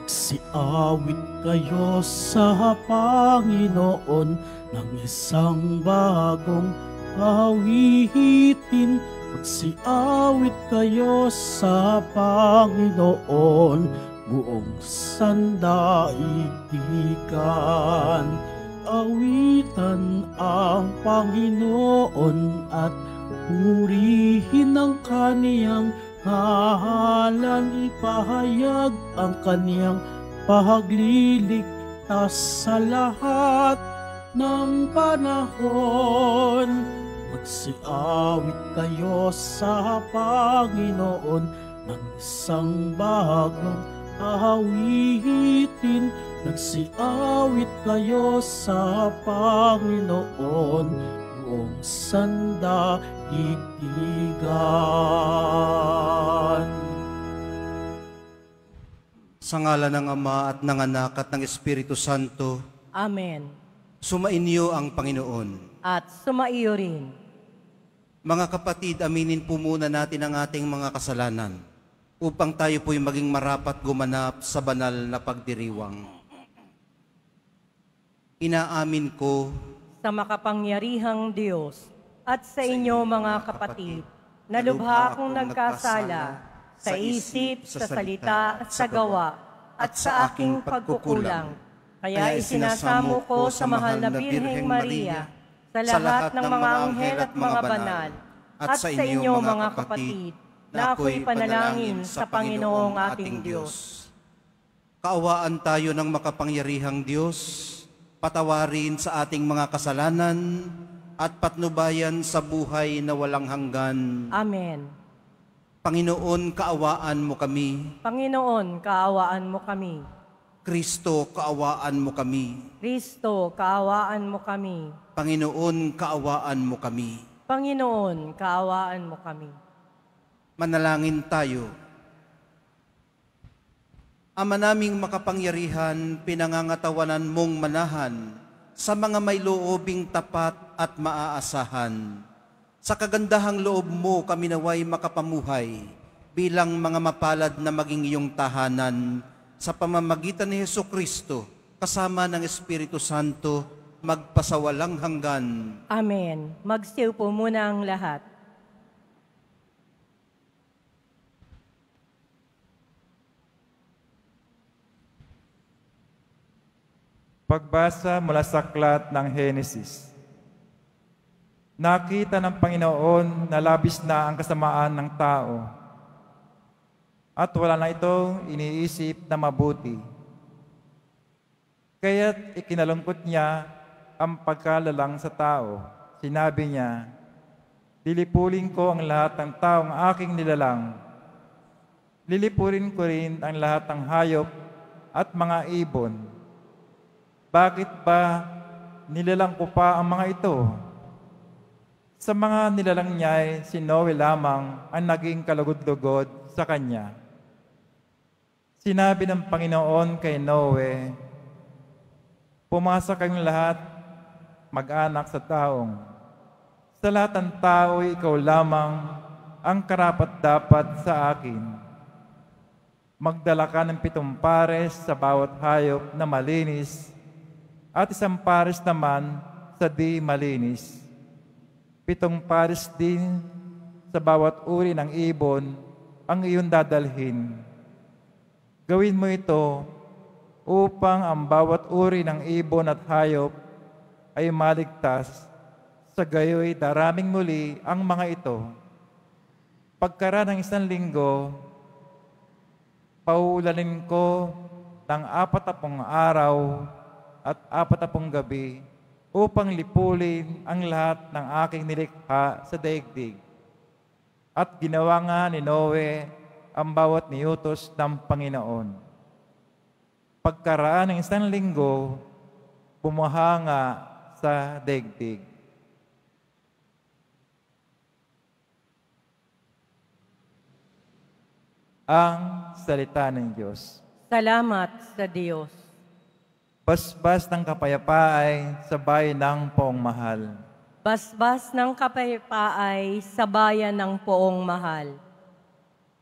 Magsiawit kayo sa Panginoon ng isang bagong awitin. Magsiawit kayo sa Panginoon, buong sandaigdigan. Awitan ang Panginoon at purihin ang kaniyang ngalan. Ipahayag ang kaniyang pagliligtas sa lahat ng panahon. Magsiawit kayo sa Panginoon ng isang bagong awitin. Magsiawit kayo sa Panginoon, buong sandaigdigan. Sa ngalan ng Ama at ng Anak at ng Espiritu Santo. Amen. Sumainyo ang Panginoon. At sumaiyo rin. Mga kapatid, aminin po muna natin ang ating mga kasalanan upang tayo po'y maging marapat gumanap sa banal na pagdiriwang. Inaamin ko Sa makapangyarihang Diyos at sa inyo mga kapatid, na lubha akong nagkasala sa isip, sa salita at sa gawa at sa aking pagkukulang. Kaya isinasamo ko sa mahal na Birheng Maria, sa lahat ng mga anghel at mga banal, at sa inyo mga kapatid, na ako'y panalangin sa Panginoong ating Diyos. kaawaan tayo ng makapangyarihang Diyos, patawarin sa ating mga kasalanan at patnubayan sa buhay na walang hanggan. Amen. Panginoon, kaawaan mo kami. Panginoon, kaawaan mo kami. Kristo, kaawaan mo kami. Kristo, kaawaan mo kami. Panginoon, kaawaan mo kami. Panginoon, kaawaan mo kami. Manalangin tayo. Ama naming makapangyarihan, pinangangatawanan mong manahan sa mga may loobing tapat at maaasahan. Sa kagandahang loob mo kami naway makapamuhay bilang mga mapalad na maging iyong tahanan sa pamamagitan ni Jesucristo kasama ng Espiritu Santo magpasawalang hanggan. Amen. Magsiupo po muna ang lahat. Pagbasa mula sa aklat ng Henesis. Nakita ng Panginoon na labis na ang kasamaan ng tao at wala na ito iniisip na mabuti. Kaya't ikinalungkot niya ang pagkalalang sa tao. Sinabi niya, "Lilipulin ko ang lahat ng taong aking nilalang. Lilipurin ko rin ang lahat ng hayop at mga ibon. Bakit ba nilalang ko pa ang mga ito?" Sa mga nilalang niya, si Noe lamang ang naging kalugod-lugod sa kanya. Sinabi ng Panginoon kay Noe, "Pumasa kayong lahat, mag-anak sa taong. Sa lahat ng tao, ikaw lamang ang karapat-dapat sa akin. Magdala ka ng 7 pares sa bawat hayop na malinis at 1 pares naman sa di malinis. 7 pares din sa bawat uri ng ibon ang iyong dadalhin. Gawin mo ito upang ang bawat uri ng ibon at hayop ay maligtas. Sa gayoy daraming muli ang mga ito. Pagkaraan ng 1 linggo, pauulanin ko ng 40 araw at 40 gabi upang lipulin ang lahat ng aking nilikha sa daigdig." At ginawa nga ni Noe ang bawat niutos ng Panginoon. Pagkaraan ng 1 linggo, bumahanga sa daigdig. Ang salita ng Diyos. Salamat sa Diyos. Basbas ng kapayapaan sa bayan ng poong mahal. Basbas ng kapayapaan sa bayan ng poong mahal.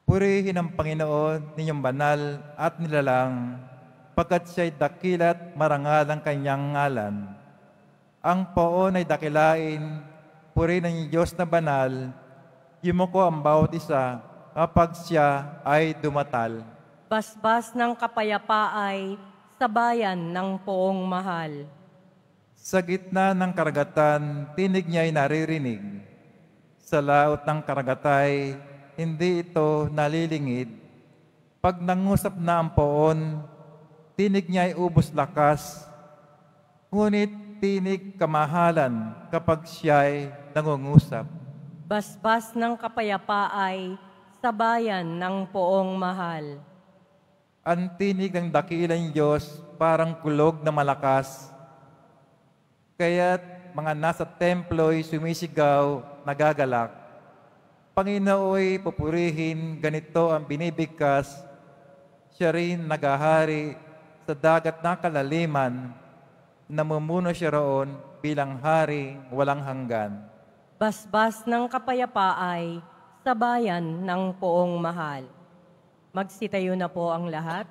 Purihin ang Panginoon ninyong banal at nilalang. pagkat siya'y dakilat marangal ang kanyang ngalan. Ang poon ay dakilain, purihin ng Diyos na banal, yumuko ang bawat isa kapag siya ay dumatal. Basbas ng kapayapaay sa bayan ng poong mahal. Sa gitna ng karagatan, tinig niya'y naririnig. Sa laot ng karagatay, hindi ito nalilingid. Pag nangusap na ang poon, tinig niya'y ubos lakas. Ngunit tinig kamahalan kapag siya'y nangungusap. Basbas ng kapayapaay sa bayan ng poong mahal. Ang tinig ng dakilang Diyos parang kulog na malakas. Kaya't mga nasa templo'y sumisigaw, nagagalak. Panginooy pupurihin, ganito ang binibigkas. Siya rin nagahari sa dagat na kalaliman, namumuno siya roon bilang hari walang hanggan. Basbas ng kapayapaay sa bayan ng poong mahal. Magsitayo na po ang lahat.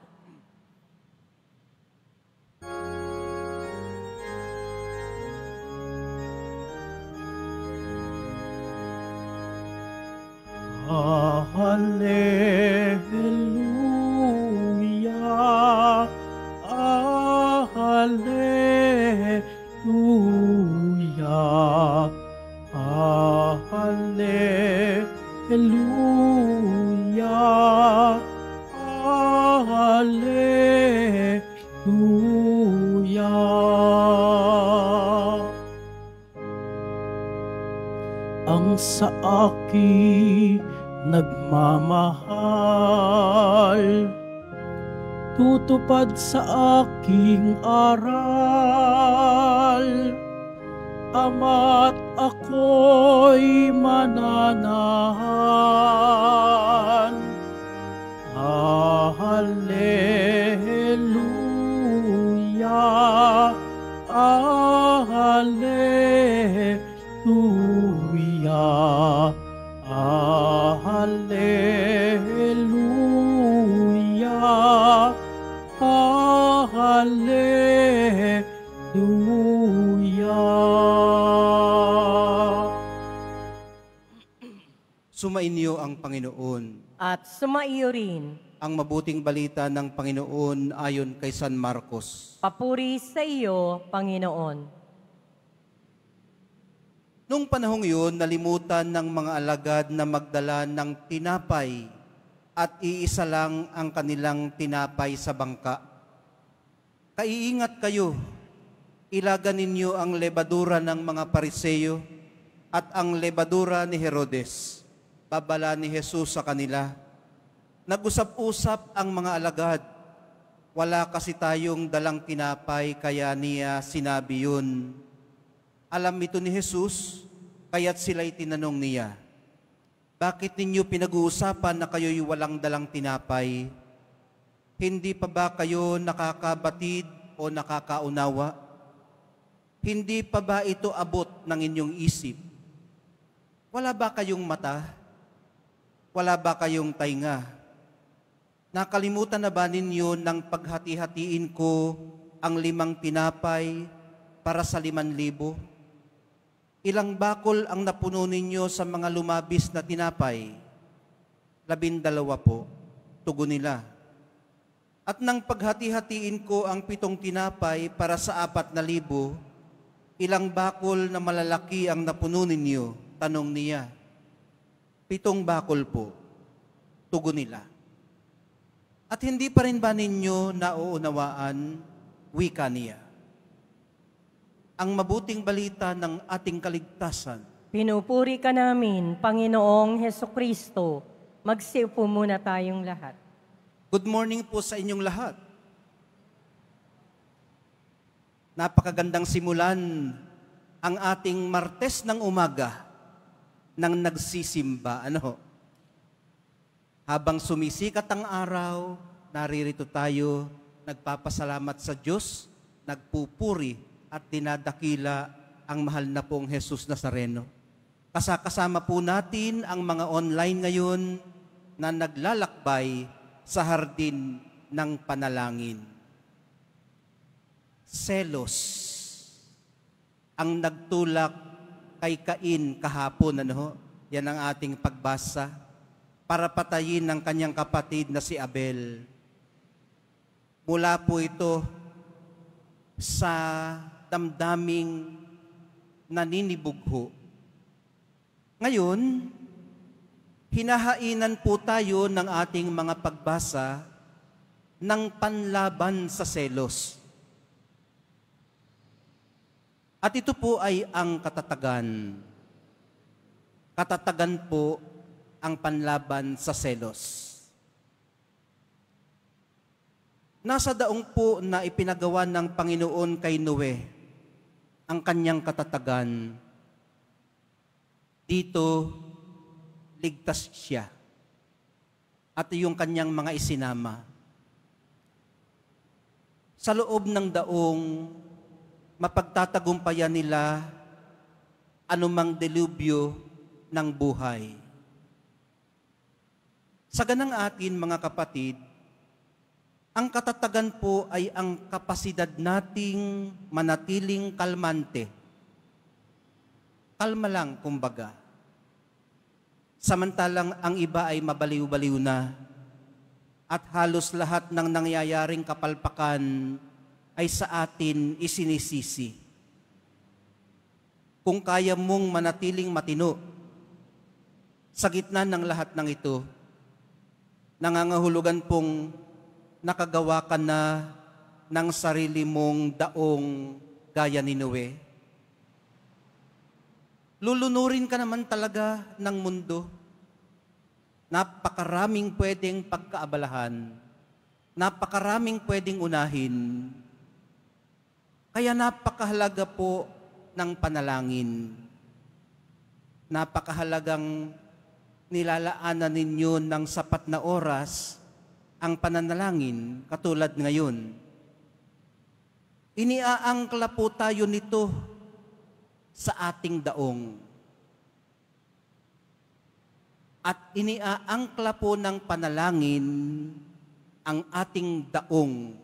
Hallelujah, Hallelujah, Hallelujah, Hallelujah. Ang sa akin nagmamahal, tutupad sa aking aral, ama't ako'y mananahan. Hallelujah, Hallelujah, Hallelujah, Hallelujah. Sumainyo ang Panginoon. At sumaiyo rin. Ang mabuting balita ng Panginoon ayon kay San Marcos. Papuri sa iyo, Panginoon. Nung panahong yun, nalimutan ng mga alagad na magdala ng tinapay at iisa lang ang kanilang tinapay sa bangka. Kaiingat kayo, ilagan ninyo ang lebadura ng mga Pariseyo at ang lebadura ni Herodes. Babala ni Jesus sa kanila. Nag-usap-usap ang mga alagad. Wala kasi tayong dalang tinapay, kaya niya sinabi yun. Alam ito ni Jesus, kaya't sila'y tinanong niya, bakit ninyo pinag-uusapan na kayo'y walang dalang tinapay? Hindi pa ba kayo nakakabatid o nakakaunawa? Hindi pa ba ito abot ng inyong isip? Wala ba kayong mata? Wala ba kayong tainga? Nakalimutan na ba ninyo nang paghati-hatiin ko ang 5 tinapay para sa 5,000? Ilang bakol ang napuno ninyo sa mga lumabis na tinapay? 12 po, tugon nila. At nang paghati-hatiin ko ang 7 tinapay para sa 4,000, ilang bakol na malalaki ang napuno ninyo? Tanong niya. 7 bakol po, tugon nila. At hindi pa rin ba ninyo nauunawaan? Wika niya. Ang mabuting balita ng ating kaligtasan. Pinupuri ka namin, Panginoong Hesukristo. Magsiupo muna tayong lahat. Good morning po sa inyong lahat. Napakagandang simulan ang ating Martes ng umaga nang nagsisimba. Habang sumisikat ang araw, naririto tayo, nagpapasalamat sa Diyos, nagpupuri at dinadakila ang mahal na pong Jesus Nazareno. Kasama po natin ang mga online ngayon na naglalakbay sa hardin ng panalangin. selos ang nagtulak kay Cain kahapon, Yan ang ating pagbasa, para patayin ng kanyang kapatid na si Abel. Mula po ito sa damdaming naninibugho. Ngayon, hinahainan po tayo ng ating mga pagbasa ng panlaban sa selos. At ito po ay ang katatagan. Katatagan po ang panlaban sa selos. Nasa daong po na ipinagawa ng Panginoon kay Noe ang kanyang katatagan. Dito, ligtas siya. At yung kanyang mga isinama. Sa loob ng daong, mapagtatagumpayan nila anumang delubyo ng buhay. Sa ganang atin, mga kapatid, ang katatagan po ay ang kapasidad nating manatiling kalmante. Kalma lang, kumbaga. Samantalang ang iba ay mabaliw-baliw na at halos lahat ng nangyayaring kapalpakan ay sa atin isinisisi. Kung kaya mong manatiling matino sa gitna ng lahat ng ito, nangangahulugan pong nakagawa ka na ng sarili mong daong gaya ni Noe. Lulunurin ka naman talaga ng mundo. Napakaraming pwedeng pagkaabalahan. Napakaraming pwedeng unahin. Kaya napakahalaga po ng panalangin. Napakahalagang nilalaanan ninyo ng sapat na oras ang pananalangin katulad ngayon. Iniaangkla po tayo nito sa ating daong. At iniaangkla po ng panalangin ang ating daong.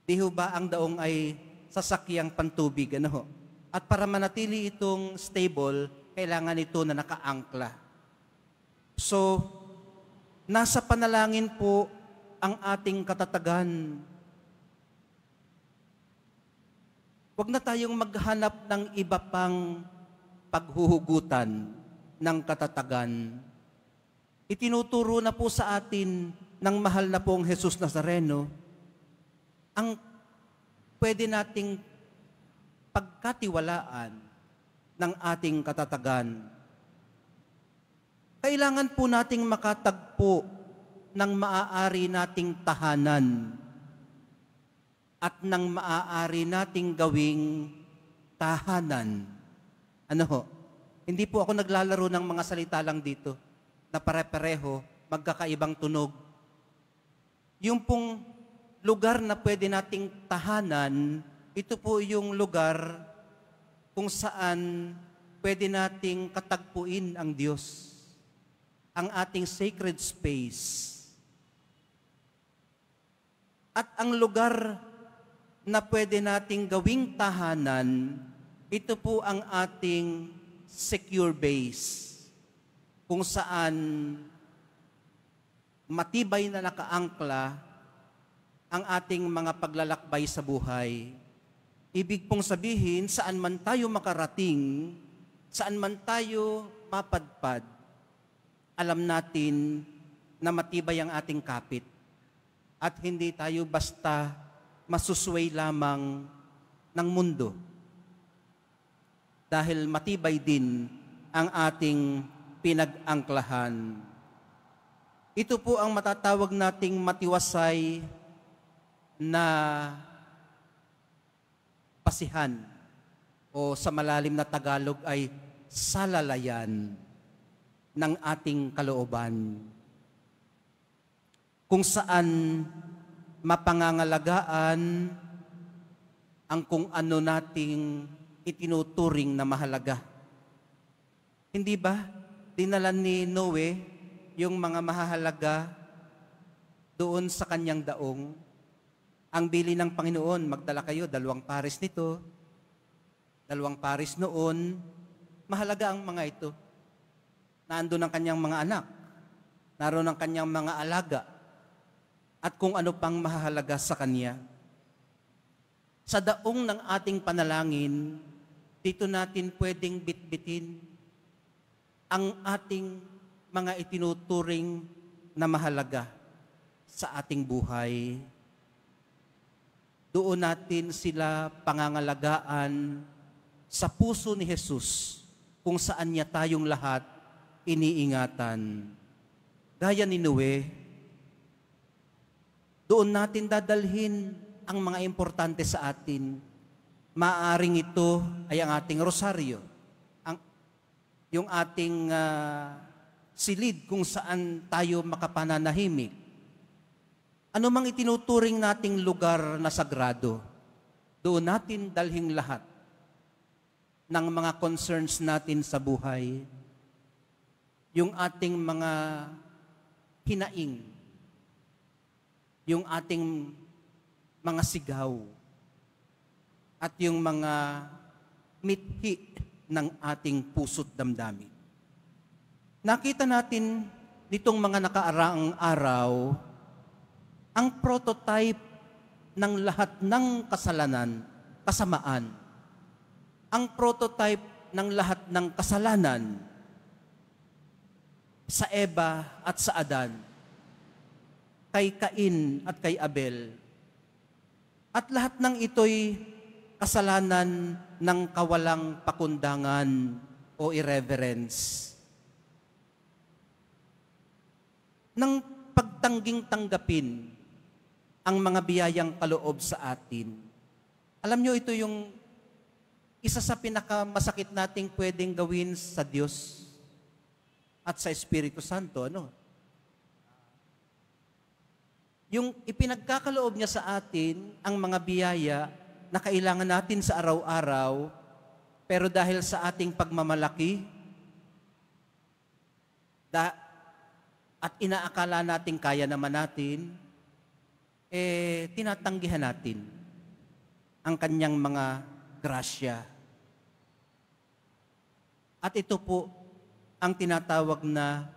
Di ho ba ang daong ay sasakyang pantubig? At para manatili itong stable, kailangan ito na nakaangkla. So, nasa panalangin po ang ating katatagan. Huwag na tayong maghanap ng iba pang paghuhugutan ng katatagan. Itinuturo na po sa atin ng mahal na pong Jesus Nazareno ang pwede nating pagkatiwalaan ng ating katatagan. Kailangan po nating makatagpo ng maaari nating tahanan at ng maaari nating gawing tahanan. Hindi po ako naglalaro ng mga salita lang dito na pare-pareho, magkakaibang tunog. Yung pong lugar na pwede nating tahanan, ito po yung lugar kung saan pwede nating katagpuin ang Diyos. Ang ating sacred space. At ang lugar na pwede nating gawing tahanan, ito po ang ating secure base, kung saan matibay na nakaangkla ang ating mga paglalakbay sa buhay. Ibig pong sabihin, saan man tayo makarating, saan man tayo mapadpad, alam natin na matibay ang ating kapit at hindi tayo basta masusway lamang ng mundo. Dahil matibay din ang ating pinag-angklahan. Ito po ang matatawag nating matiwasay na pasihan o sa malalim na Tagalog ay salalayan ng ating kalooban, kung saan mapangangalagaan ang kung ano nating itinuturing na mahalaga. Hindi ba? Dinala ni Noe yung mga mahahalaga doon sa kanyang daong. Ang bili ng Panginoon, magdala kayo, 2 pares nito, 2 pares noon. Mahalaga ang mga ito. Naandun ang kanyang mga anak, naroon ang kanyang mga alaga, at kung ano pang mahalaga sa kanya. Sa daong ng ating panalangin, dito natin pwedeng bitbitin ang ating mga itinuturing na mahalaga sa ating buhay. Doon natin sila pangangalagaan sa puso ni Jesus kung saan niya tayong lahat iniingatan. Gaya ni Noe, doon natin dadalhin ang mga importante sa atin. Maaring ito ay ang ating rosaryo, yung ating silid kung saan tayo makapananahimik. Ano mang itinuturing nating lugar na sagrado, doon natin dalhin lahat ng mga concerns natin sa buhay, yung ating mga hinaing, yung ating mga sigaw, at yung mga mithi ng ating puso't damdamin. Nakita natin nitong mga nakaraang araw ang prototype ng lahat ng kasalanan, kasamaan. Ang prototype ng lahat ng kasalanan sa Eva at sa Adan, kay Cain at kay Abel. At lahat ng ito'y kasalanan ng kawalang pakundangan o irreverence. Ng pagtangging tanggapin ang mga biyayang kaloob sa atin. Alam nyo, ito yung isa sa pinakamasakit nating pwedeng gawin sa Diyos at sa Espiritu Santo. Yung ipinagkakaloob niya sa atin ang mga biyaya na kailangan natin sa araw-araw, pero dahil sa ating pagmamalaki at inaakala natin kaya naman natin, tinatanggihan natin ang kanyang mga grasya. At ito po ang tinatawag na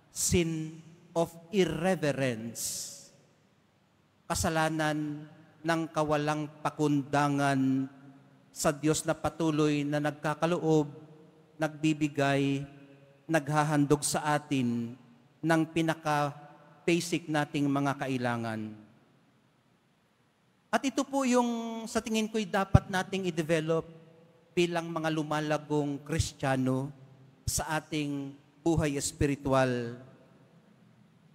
sin of irreverence. Kasalanan ng kawalang pakundangan sa Diyos na patuloy na nagkakaloob, nagbibigay, naghahandog sa atin ng pinaka-basic nating mga kailangan. At ito po yung sa tingin ko'y dapat nating i-develop bilang mga lumalagong Kristiyano sa ating buhay espiritual.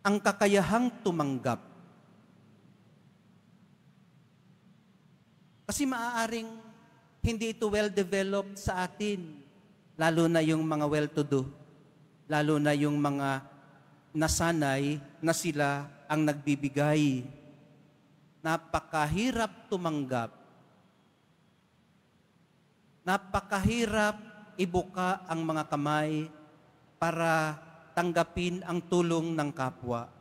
Ang kakayahang tumanggap. Kasi maaaring hindi ito well-developed sa atin, lalo na yung mga well-to-do, lalo na yung mga nasanay na sila ang nagbibigay. Napakahirap tumanggap. Napakahirap ibuka ang mga kamay para tanggapin ang tulong ng kapwa.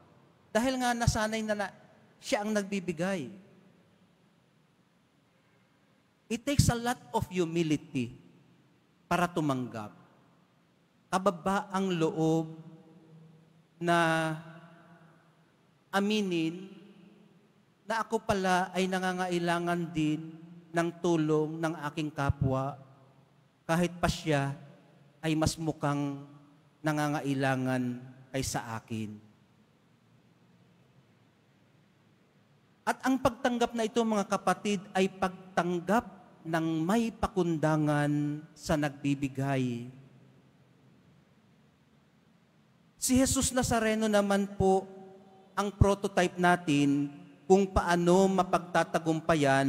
Dahil nga nasanay na siya ang nagbibigay. It takes a lot of humility para tumanggap. Kababaang loob na aminin na ako pala ay nangangailangan din ng tulong ng aking kapwa kahit pa siya ay mas mukhang nangangailangan kaysa akin. At ang pagtanggap na ito, mga kapatid, ay pagtanggap ng may pakundangan sa nagbibigay. Si Jesus Nazareno naman po ang prototype natin kung paano mapagtatagumpayan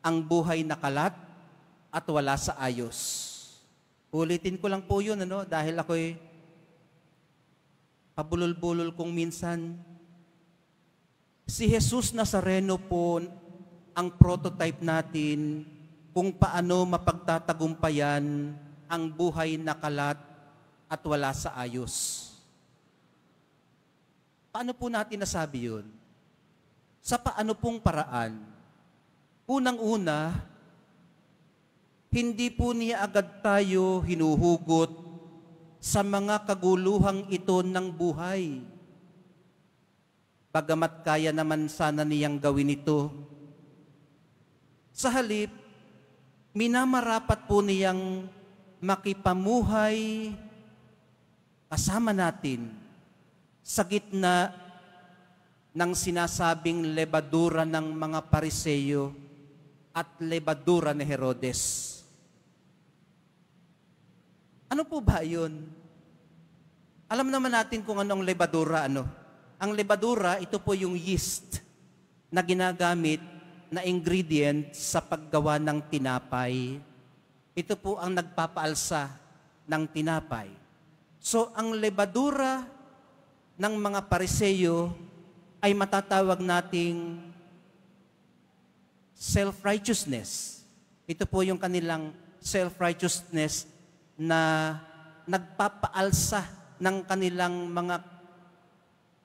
ang buhay na kalat at wala sa ayos. Ulitin ko lang po yun, dahil ako'y pabulol-bulol kung minsan. Si Jesus Nazareno po ang prototype natin kung paano mapagtatagumpayan ang buhay na kalat at wala sa ayos. Paano po natin nasabi yun? Sa paano pong paraan? Unang-una, hindi po niya agad tayo hinuhugot sa mga kaguluhang ito ng buhay. Bagamat kaya naman sana niyang gawin ito. Sa halip, minamarapat po niyang makipamuhay kasama natin sa gitna ng sinasabing lebadura ng mga Pariseyo at lebadura ni Herodes. Ano po ba yun? Alam naman natin kung ano ang lebadura. Ang lebadura, ito po yung yeast na ginagamit na ingredient sa paggawa ng tinapay. Ito po ang nagpapaalsa ng tinapay. So, ang lebadura ng mga Pariseyo ay matatawag nating self-righteousness. Ito po yung kanilang self-righteousness na nagpapaalsa ng kanilang mga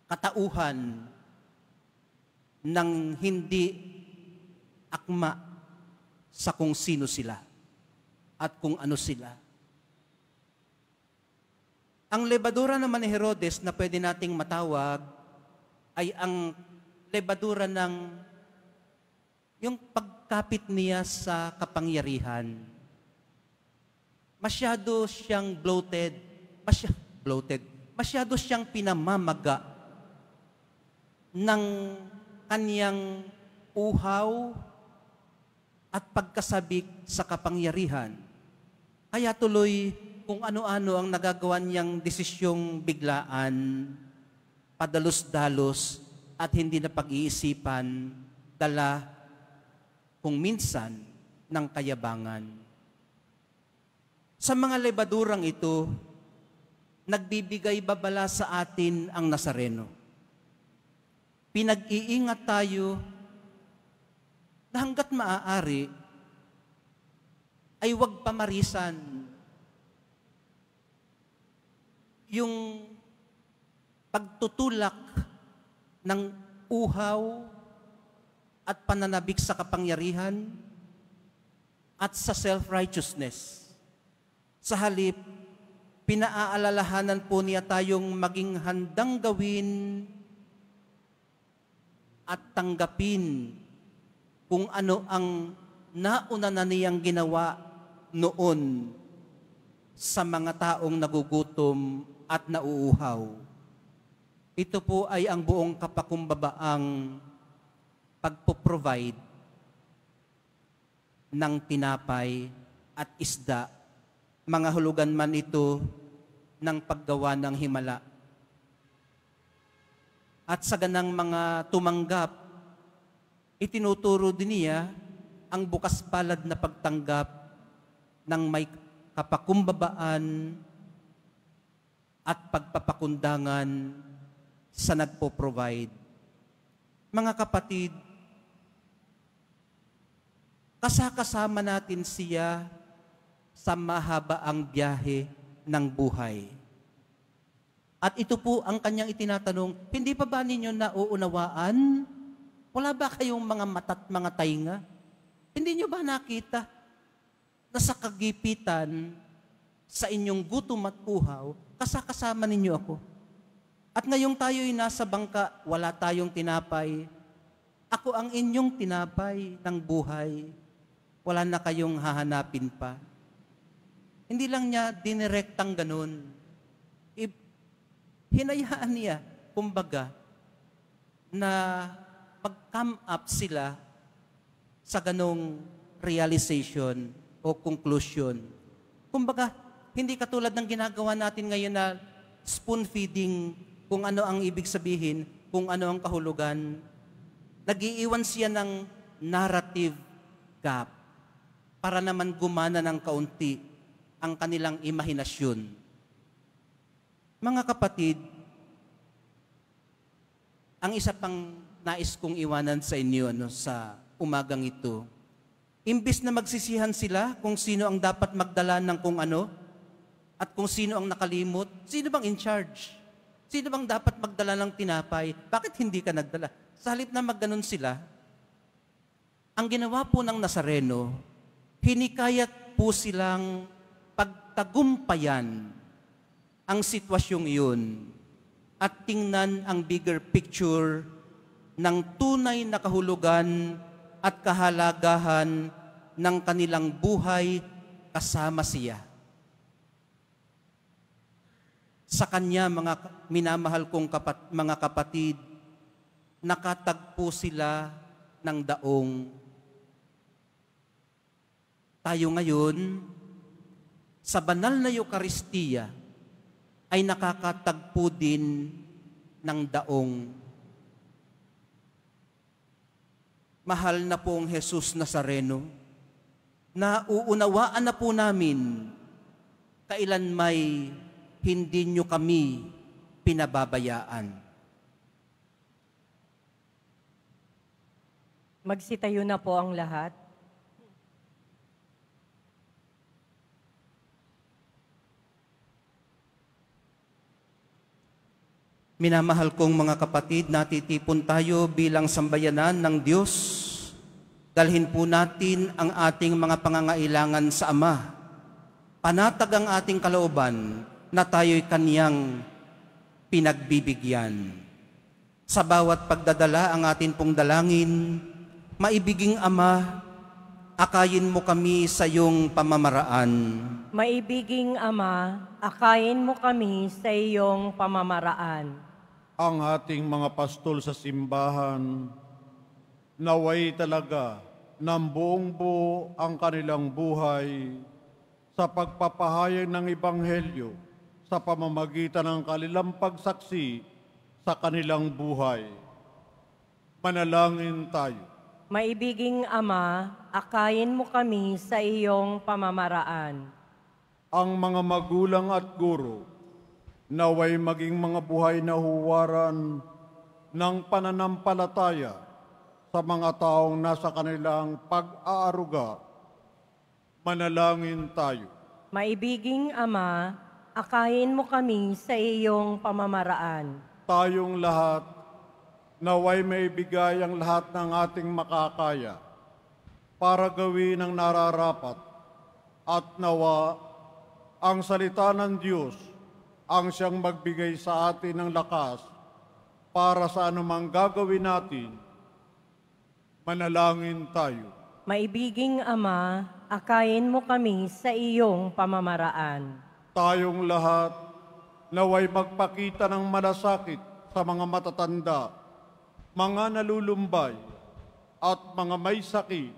katauhan ng hindi akma sa kung sino sila at kung ano sila. Ang lebadura naman ni Herodes na pwede nating matawag ay ang lebadura ng yung pagkapit niya sa kapangyarihan. Masyado siyang bloated. Masyado siyang pinamamaga ng kanyang uhaw at pagkasabik sa kapangyarihan. Kaya tuloy kung ano-ano ang nagagawa niyang desisyong biglaan, padalos-dalos at hindi na pag-iisipan, dala kung minsan ng kayabangan. Sa mga lebadurang ito, nagbibigay babala sa atin ang Nazareno. Pinag-iingat tayo na hanggat maaari ay huwag pamarisan yung pagtutulak ng uhaw at pananabik sa kapangyarihan at sa self-righteousness. Sa halip, pinaaalalahanan po niya tayong maging handang gawin at tanggapin kung ano ang nauna na niyang ginawa noon sa mga taong nagugutom at nauuhaw. Ito po ay ang buong kapakumbabaang pagpo-provide ng tinapay at isda, mga hulugan man ito ng paggawa ng himala. At sa ganang mga tumanggap, itinuturo din niya ang bukas palad na pagtanggap ng may kapakumbabaan at pagpapakundangan sa nagpo-provide. Mga kapatid, kasama natin siya sa mahabaang biyahe ng buhay. At ito po ang kanyang itinatanong, hindi pa ba ninyo nauunawaan? Wala ba kayong mga mata't mga tainga? Hindi nyo ba nakita na sa kagipitan, sa inyong gutom at uhaw, kasama ninyo ako? At ngayong tayo'y nasa bangka, wala tayong tinapay. Ako ang inyong tinapay ng buhay. Wala na kayong hahanapin pa. Hindi lang niya dinirektang ganun. Hinayaan niya, kumbaga, na mag-come up sila sa ganong realization o conclusion. Kumbaga, hindi katulad ng ginagawa natin ngayon na spoon feeding, kung ano ang ibig sabihin, kung ano ang kahulugan. Nag-iiwan siya ng narrative gap para naman gumana ng kaunti ang kanilang imahinasyon. Mga kapatid, ang isa pang nais kong iwanan sa inyo sa umagang ito, imbis na magsisihan sila kung sino ang dapat magdala ng kung ano at kung sino ang nakalimot, sino bang in charge? Sino bang dapat magdala ng tinapay? Bakit hindi ka nagdala? Sa halip na magganon sila, ang ginawa po ng Nazareno, hinikayat po silang pagtagumpayan ang sitwasyong iyon at tingnan ang bigger picture ng tunay na kahulugan at kahalagahan ng kanilang buhay kasama siya. Sa kanya, mga minamahal kong mga kapatid, nakatagpo sila ng daong. Tayo ngayon, sa banal na Eucharistia, ay nakakatagpo din ng daong. Mahal na pong Jesus Nazareno, na uunawaan na po namin, kailan may hindi nyo kami pinababayaan. Magsitayo na po ang lahat. Minamahal kong mga kapatid, natitipon tayo bilang sambayanan ng Diyos. Dalhin po natin ang ating mga pangangailangan sa Ama. Panatag ang ating kalooban na tayo'y Kaniyang pinagbibigyan. Sa bawat pagdadala ang atin pong dalangin, maibiging Ama, akayin mo kami sa iyong pamamaraan. Maibiging Ama, akayin mo kami sa iyong pamamaraan. Ang ating mga pastol sa simbahan, naway talaga ng buong buo ang kanilang buhay sa pagpapahayag ng Ebanghelyo sa pamamagitan ng kanilang pagsaksi sa kanilang buhay. Manalangin tayo. Maibiging Ama, akayin mo kami sa iyong pamamaraan. Ang mga magulang at guro, naway maging mga buhay na huwaran ng pananampalataya sa mga taong nasa kanilang pag-aaruga. Manalangin tayo. Maibiging Ama, akayin mo kami sa iyong pamamaraan. Tayong lahat, naway maibigay ang lahat ng ating makakaya para gawin ang nararapat at nawa ang salita ng Diyos ang siyang magbigay sa atin ng lakas para sa anumang gagawin natin. Manalangin tayo. Maibiging Ama, akayin mo kami sa iyong pamamaraan. Tayong lahat, naway magpakita ng malasakit sa mga matatanda, mga nalulumbay, at mga may sakit.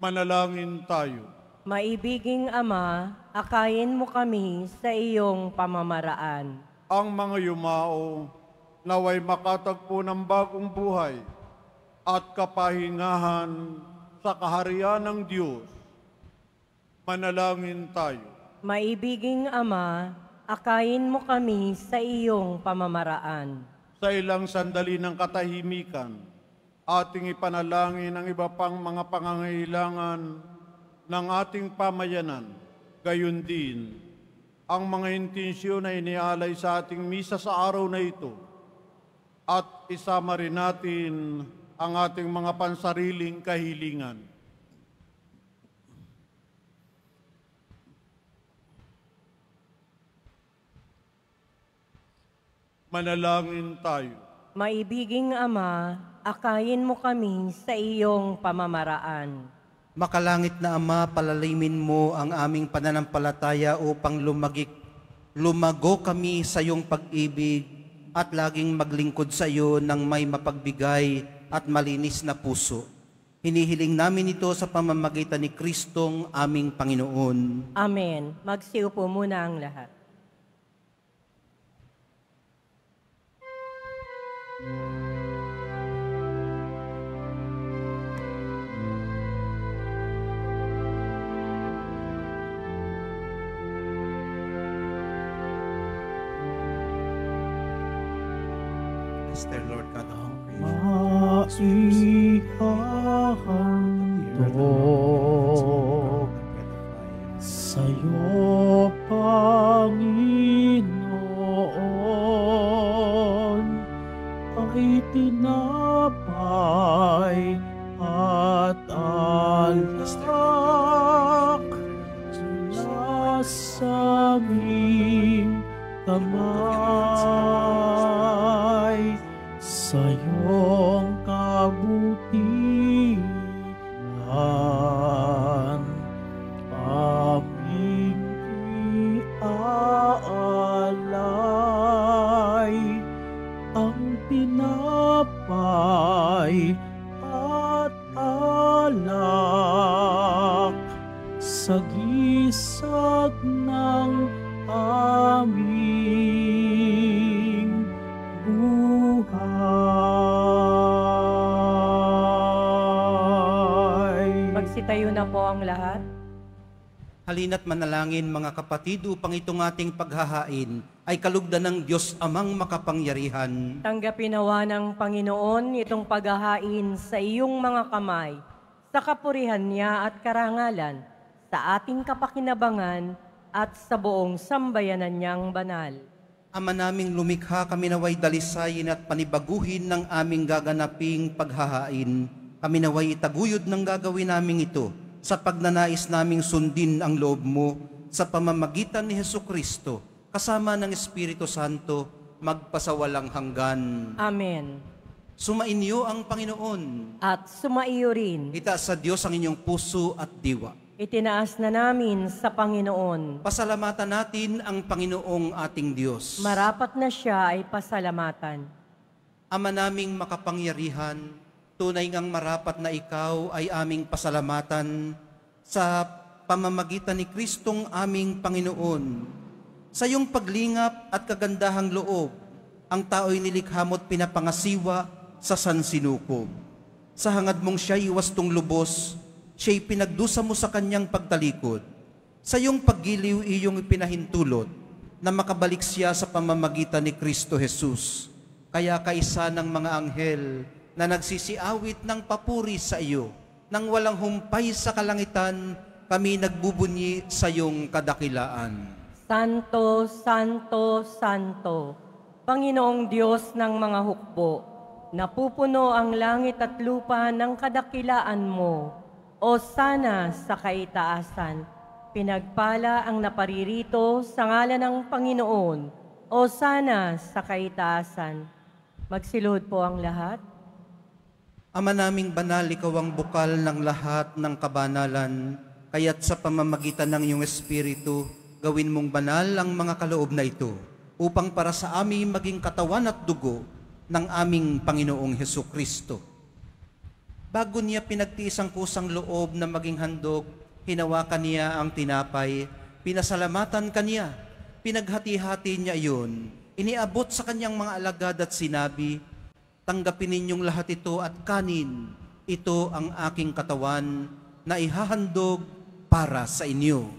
Manalangin tayo. Maibiging Ama, akayin mo kami sa iyong pamamaraan. Ang mga yumao, naway makatagpo ng bagong buhay at kapahingahan sa kaharian ng Diyos. Manalangin tayo. Maibiging Ama, akayin mo kami sa iyong pamamaraan. Sa ilang sandali ng katahimikan, ating ipanalangin ang iba pang mga pangangailangan ng ating pamayanan. Gayon din, ang mga intensyon na inialay sa ating misa sa araw na ito. At isama rin natin ang ating mga pansariling kahilingan. Manalangin tayo. Maibiging Ama, akayin mo kami sa iyong pamamaraan. Makalangit na Ama, palalimin mo ang aming pananampalataya upang lumago kami sa iyong pag-ibig at laging maglingkod sa iyo ng may mapagbigay at malinis na puso. Hinihiling namin ito sa pamamagitan ni Kristong aming Panginoon. Amen. Magsiupo muna ang lahat. Dear Lord God of grace, Maihahandog sa'yo, Panginoon, ay tinatawag alak mula sa aming kamay sa iyong kabutihan aming iaalay ang tinapay at alak sa gisag ng aming buhay. Magsitayo na po ang lahat. Halina't manalangin mga kapatid upang itong ating paghahain ay kalugdan ng Diyos Amang makapangyarihan. Tanggapin nawa ng Panginoon itong paghahain sa iyong mga kamay, sa kapurihan niya at karangalan, sa ating kapakinabangan at sa buong sambayanan niyang banal. Ama naming lumikha, kami naway dalisayin at panibaguhin ng aming gaganaping paghahain. Kami naway itaguyod ng gagawin naming ito sa pagnanais naming sundin ang loob mo sa pamamagitan ni Hesukristo, kasama ng Espiritu Santo, magpasawalang hanggan. Amen. Sumainyo ang Panginoon. At sumaiyo rin. Itaas sa Diyos ang inyong puso at diwa. Itinaas na namin sa Panginoon. Pasalamatan natin ang Panginoong ating Diyos. Marapat na siya ay pasalamatan. Ama naming makapangyarihan, tunay ngang marapat na ikaw ay aming pasalamatan sa pamamagitan ni Kristong aming Panginoon. Sa iyong paglingap at kagandahang loob, ang tao'y nilikha mo't pinapangasiwa sa sansinukob. Sa hangad mong siya'y wastong lubos, siya'y pinagdusa mo sa kanyang pagtalikod. Sa iyong paggiliw iyong ipinahintulot na makabalik siya sa pamamagitan ni Kristo Jesus. Kaya kaisa ng mga anghel na nagsisiawit ng papuri sa iyo, nang walang humpay sa kalangitan, kami nagbubunyi sa iyong kadakilaan. Santo, Santo, Santo, Panginoong Diyos ng mga hukbo, napupuno ang langit at lupa ng kadakilaan mo. O sana sa kaitaasan, pinagpala ang naparirito sa ngalan ng Panginoon. O sana sa kaitaasan. Magsilod po ang lahat. Ama naming banal, ikaw ang bukal ng lahat ng kabanalan, kaya't sa pamamagitan ng iyong Espiritu, gawin mong banal ang mga kaloob na ito, upang para sa amin maging katawan at dugo ng aming Panginoong Hesukristo. Bago niya pinagtiis ang kusang loob na maging handog, hinawakan niya ang tinapay, pinasalamatan kaniya, pinaghati-hati niya iyon, iniabot sa kanyang mga alagad at sinabi, tanggapin ninyong lahat ito at kanin, ito ang aking katawan na ihahandog para sa inyo.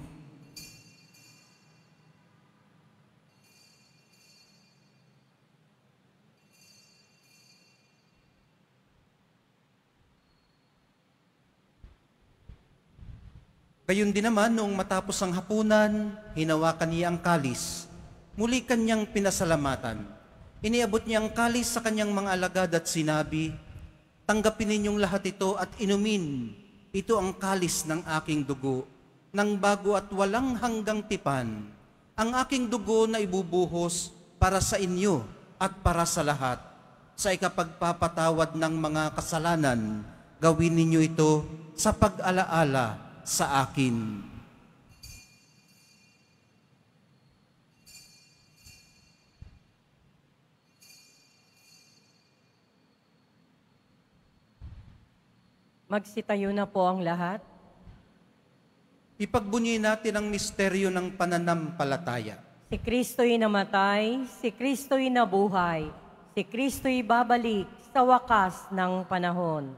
Gayon din naman, noong matapos ang hapunan, hinawakan niya ang kalis. Muli kanyang pinasalamatan. Iniabot niya ang kalis sa kanyang mga alagad at sinabi, tanggapin ninyong lahat ito at inumin. Ito ang kalis ng aking dugo, ng bago at walang hanggang tipan. Ang aking dugo na ibubuhos para sa inyo at para sa lahat. Sa ikapagpapatawad ng mga kasalanan, gawin ninyo ito sa pag-alaala sa akin. Magsitayo na po ang lahat. Ipagbunyi natin ang misteryo ng pananampalataya. Si Kristo'y namatay, si Kristo'y nabuhay, si Kristo'y babalik sa wakas ng panahon.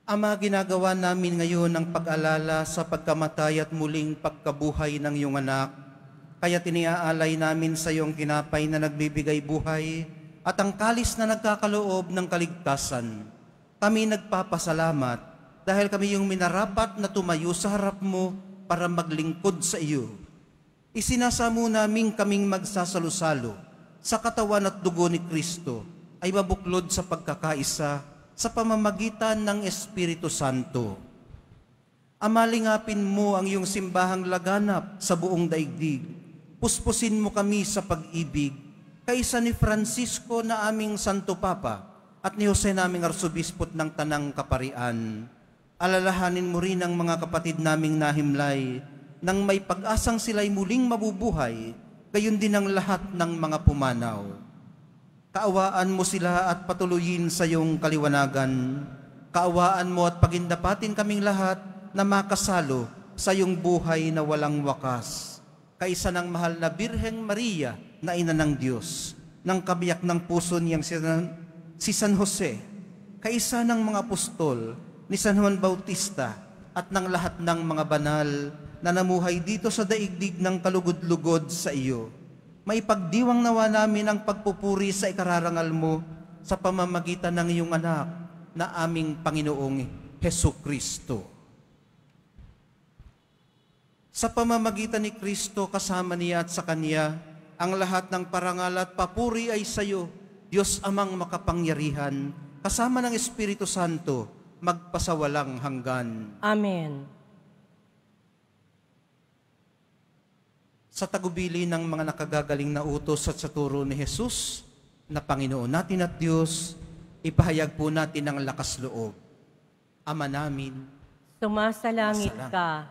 Ama, ginagawa namin ngayon ang pag-alala sa pagkamatay at muling pagkabuhay ng iyong anak. Kaya tiniaalay namin sa iyong kinapay na nagbibigay buhay at ang kalis na nagkakaloob ng kaligtasan. Kami nagpapasalamat dahil kami yung minarapat na tumayo sa harap mo para maglingkod sa iyo. Isinasamo namin kaming magsasalo-salo sa katawan at dugo ni Kristo ay mabuklod sa pagkakaisa sa pamamagitan ng Espiritu Santo. Amalingapin mo ang iyong simbahang laganap sa buong daigdig. Puspusin mo kami sa pag-ibig, kaisa ni Francisco na aming Santo Papa at ni Jose naming Arsobispot ng Tanang Kaparian. Alalahanin mo rin ang mga kapatid naming nahimlay nang may pag-asang sila'y muling mabubuhay, gayon din ang lahat ng mga pumanaw. Kaawaan mo sila at patuloyin sa iyong kaliwanagan. Kaawaan mo at pagindapatin kaming lahat na makasalo sa iyong buhay na walang wakas. Kaisa ng mahal na Birheng Maria na ina ng Diyos, ng kabiyak ng puso niyang si San Jose, kaisa ng mga apostol, ni San Juan Bautista, at ng lahat ng mga banal na namuhay dito sa daigdig ng kalugod-lugod sa iyo. Maipagdiwang nawa namin ang pagpupuri sa ikararangal mo sa pamamagitan ng iyong anak na aming Panginoong Hesukristo. Sa pamamagitan ni Kristo, kasama niya at sa Kanya, ang lahat ng parangal at papuri ay sa iyo, Diyos Amang makapangyarihan, kasama ng Espiritu Santo, magpasawalang hanggan. Amen. Sa tagubili ng mga nakagagaling na utos at sa turo ni Jesus, na Panginoon natin at Diyos, ipahayag po natin ang lakas loob. Ama namin, Sumasalangit ka,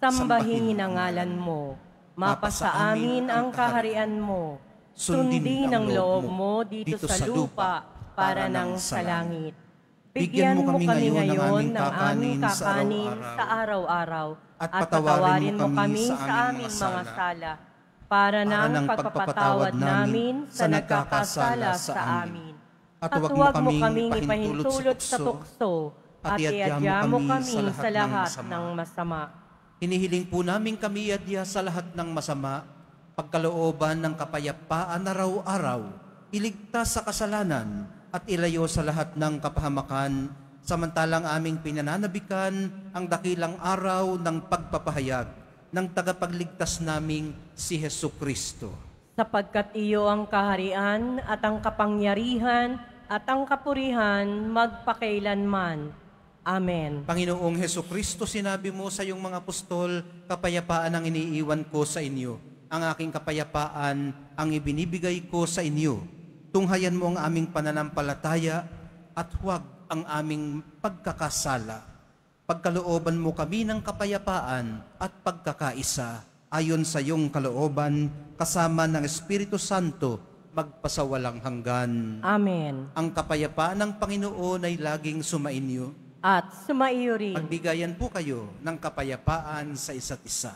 sambahin ang ngalan mo, mapasa amin ang kaharian mo, sundin ang loob mo dito sa lupa para nang sa langit. Bigyan mo kami ngayon ng aming kakanin sa araw-araw at patawarin mo kami sa aming mga sala para nang pagpapatawad namin sa nagkakasala sa amin. At huwag mo kaming ipahintulot sa tukso at iadya mo kami sa lahat ng masama. hinihiling po namin kami iadya sa lahat ng masama, pagkalooban ng kapayapaan araw-araw, iligtas sa kasalanan at ilayo sa lahat ng kapahamakan, samantalang aming pinananabikan ang dakilang araw ng pagpapahayag ng tagapagligtas naming si Hesukristo. Sapagkat iyo ang kaharian at ang kapangyarihan at ang kapurihan magpakailanman. Amen. Panginoong Hesukristo, sinabi mo sa iyong mga apostol, kapayapaan ang iniiwan ko sa inyo. Ang aking kapayapaan ang ibinibigay ko sa inyo. Tunghayan mo ang aming pananampalataya at huwag ang aming pagkakasala. Pagkalooban mo kami ng kapayapaan at pagkakaisa ayon sa iyong kalooban kasama ng Espiritu Santo magpasawalang hanggan. Amen. Ang kapayapaan ng Panginoon ay laging sumainyo. At sumaiyo rin. Magbigayan po kayo ng kapayapaan sa isa't isa.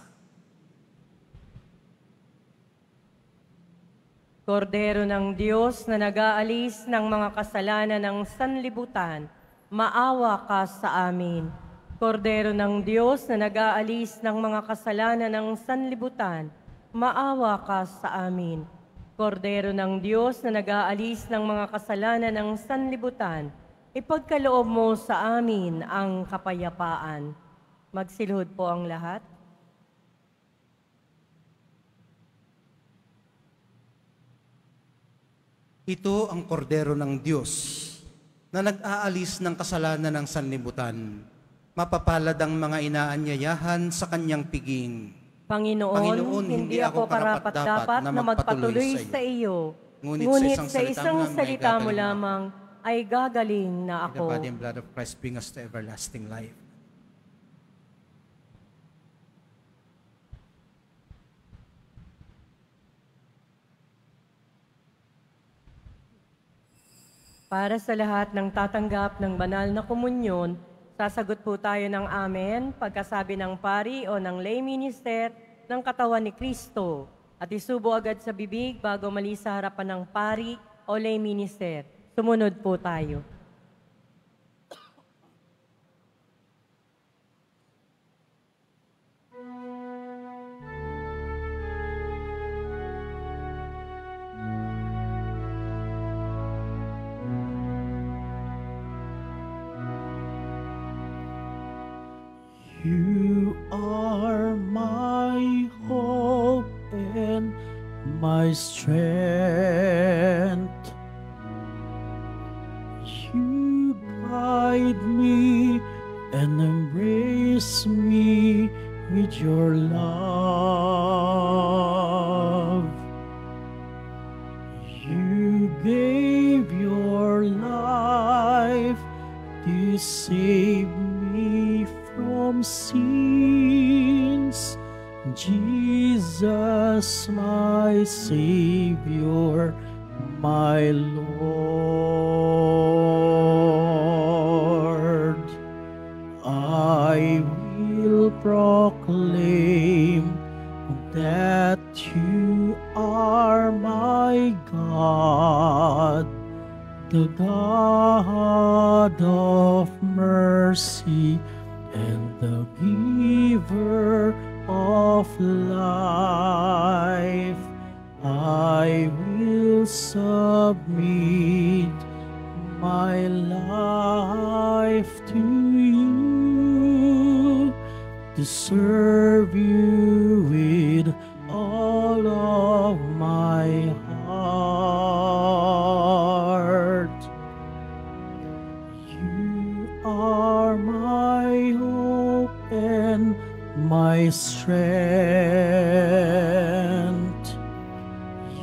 Kordero ng Diyos na nag-aalis ng mga kasalanan ng sanlibutan, maawa ka sa amin. Kordero ng Diyos na nag-aalis ng mga kasalanan ng sanlibutan, maawa ka sa amin. Kordero ng Diyos na nag-aalis ng mga kasalanan ng sanlibutan, ipagkaloob mo sa amin ang kapayapaan. Magsilhod po ang lahat. Ito ang kordero ng Diyos na nag-aalis ng kasalanan ng sanlibutan. Mapapalad ang mga inaanyayahan sa kanyang piging. Panginoon, hindi ako karapat-dapat na magpatuloy sa iyo. Ngunit sa isang salita mo lamang ay gagaling na The ako. body and blood of Christ bring us to everlasting life. Para sa lahat ng tatanggap ng banal na komunyon, sasagot po tayo ng amen pagkasabi ng pari o ng lay minister ng katawan ni Kristo at isubo agad sa bibig bago mali sa harapan ng pari o lay minister. Sumunod po tayo. You are my hope and my strength. You guide me and embrace embrace me with your love. You gave your life to save me from sins. Jesus, my Savior, my Lord. I will proclaim that you are my God, the God of mercy and the giver of life. I will submit my life to you, to serve you with all of my heart. You are my hope and my strength.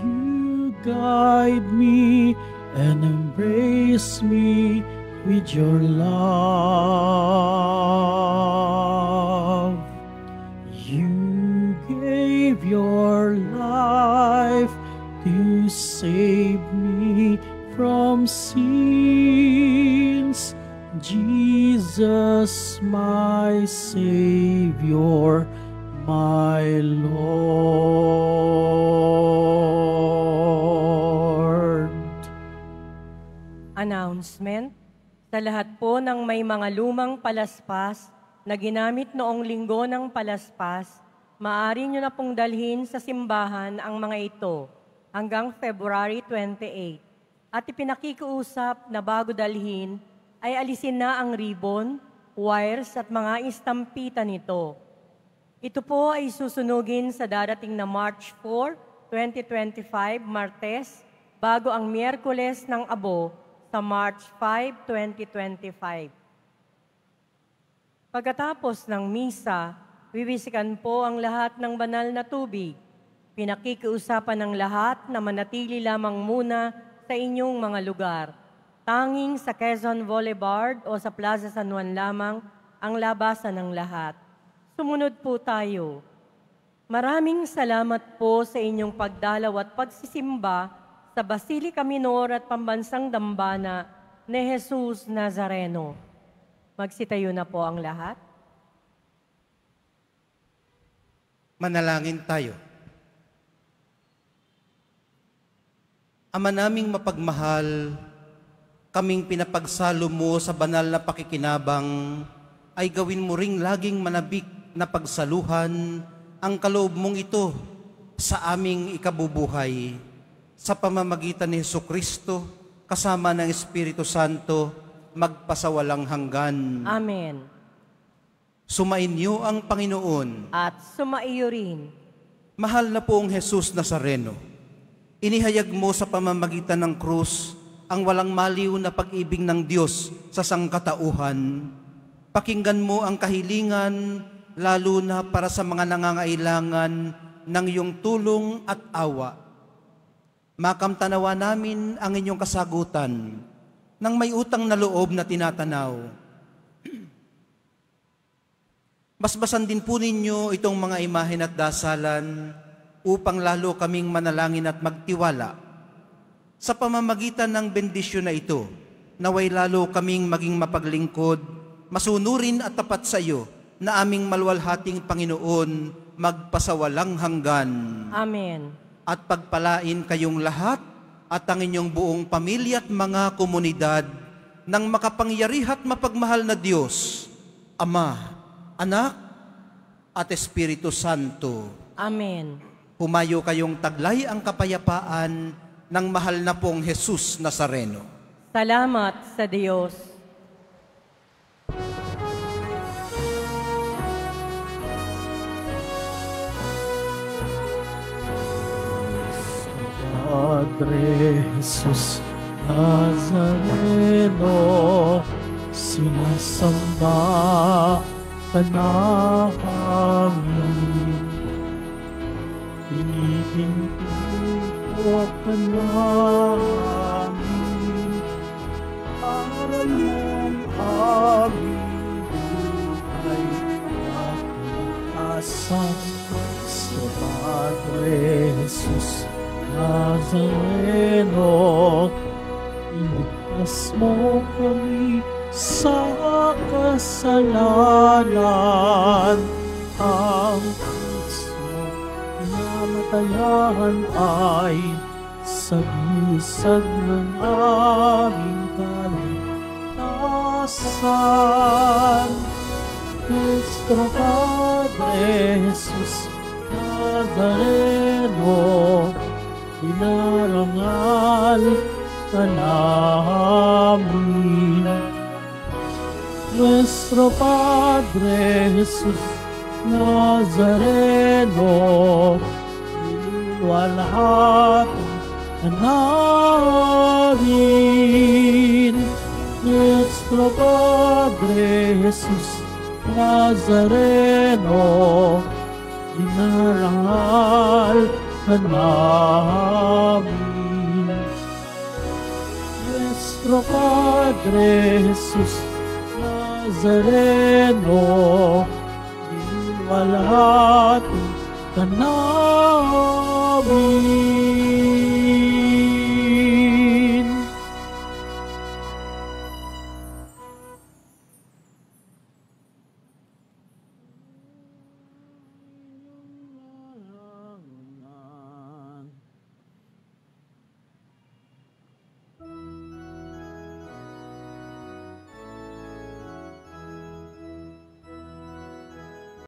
You guide me and embrace me with your love. You gave your life to save me from sins. Jesus, my Savior, my Lord. Announcement. Sa lahat po ng may mga lumang palaspas na ginamit noong linggo ng palaspas, maaari nyo na pong dalhin sa simbahan ang mga ito hanggang February 28. At ipinakikiusap na bago dalhin ay alisin na ang ribbon, wires at mga istampita nito. Ito po ay susunugin sa darating na March 4, 2025, Martes, bago ang Miyerkules ng Abo sa March 5, 2025. Pagkatapos ng misa, wiwisikan po ang lahat ng banal na tubig. Pinakikiusapan ng lahat na manatili lamang muna sa inyong mga lugar. Tanging sa Quezon Boulevard o sa Plaza San Juan lamang ang labasan ng lahat. Sumunod po tayo. Maraming salamat po sa inyong pagdalaw at pagsisimba sa Basilica Minor at Pambansang Dambana ni Jesus Nazareno. Magsitayo na po ang lahat. Manalangin tayo. Ama naming mapagmahal, kaming pinapagsalo mo sa banal na pakikinabang, ay gawin mo ring laging manabik na pagsaluhan ang kaloob mong ito sa aming ikabubuhay. Sa pamamagitan ni Jesucristo, kasama ng Espiritu Santo, magpasawalang hanggan. Amen. Sumainyo ang Panginoon. At sumaiyo rin. Mahal na poong Jesus Nazareno, inihayag mo sa pamamagitan ng krus ang walang maliw na pag-ibig ng Diyos sa sangkatauhan. Pakinggan mo ang kahilingan, lalo na para sa mga nangangailangan ng iyong tulong at awa. Makamtanawa namin ang inyong kasagutan ng may utang na loob na tinatanaw. Basbasan din po ninyo itong mga imahen at dasalan upang lalo kaming manalangin at magtiwala. Sa pamamagitan ng bendisyon na ito, naway lalo kaming maging mapaglingkod, masunurin at tapat sa iyo na aming maluwalhating Panginoon magpasawalang hanggan. Amen. At pagpalain kayong lahat at ang inyong buong pamilya at mga komunidad ng makapangyarihan at mapagmahal na Diyos, Ama, Anak, at Espiritu Santo. Amen. Humayo kayong taglay ang kapayapaan ng mahal na pong Jesus Nazareno. Salamat sa Diyos. Padre Jesus Nazareno, sinasamba ka namin. Pinihinto ka namin, aral mong aming buhay at pag-asang sa Padre Jesus Nazareno. Iligtas mo kami sa kasalanan, ang Kristo namatayan ay sagisag ng aming kaligtasan. Nuestro Padre Jesus Nazareno, dinarangal ka namin. Nuestro Padre Jesus Nazareno, niluwalhati ka namin. Nuestro Padre Jesus Nazareno, dinarangal ka namin. Nuestro Padre Jesus Nazareno, niluwalhati ka namin.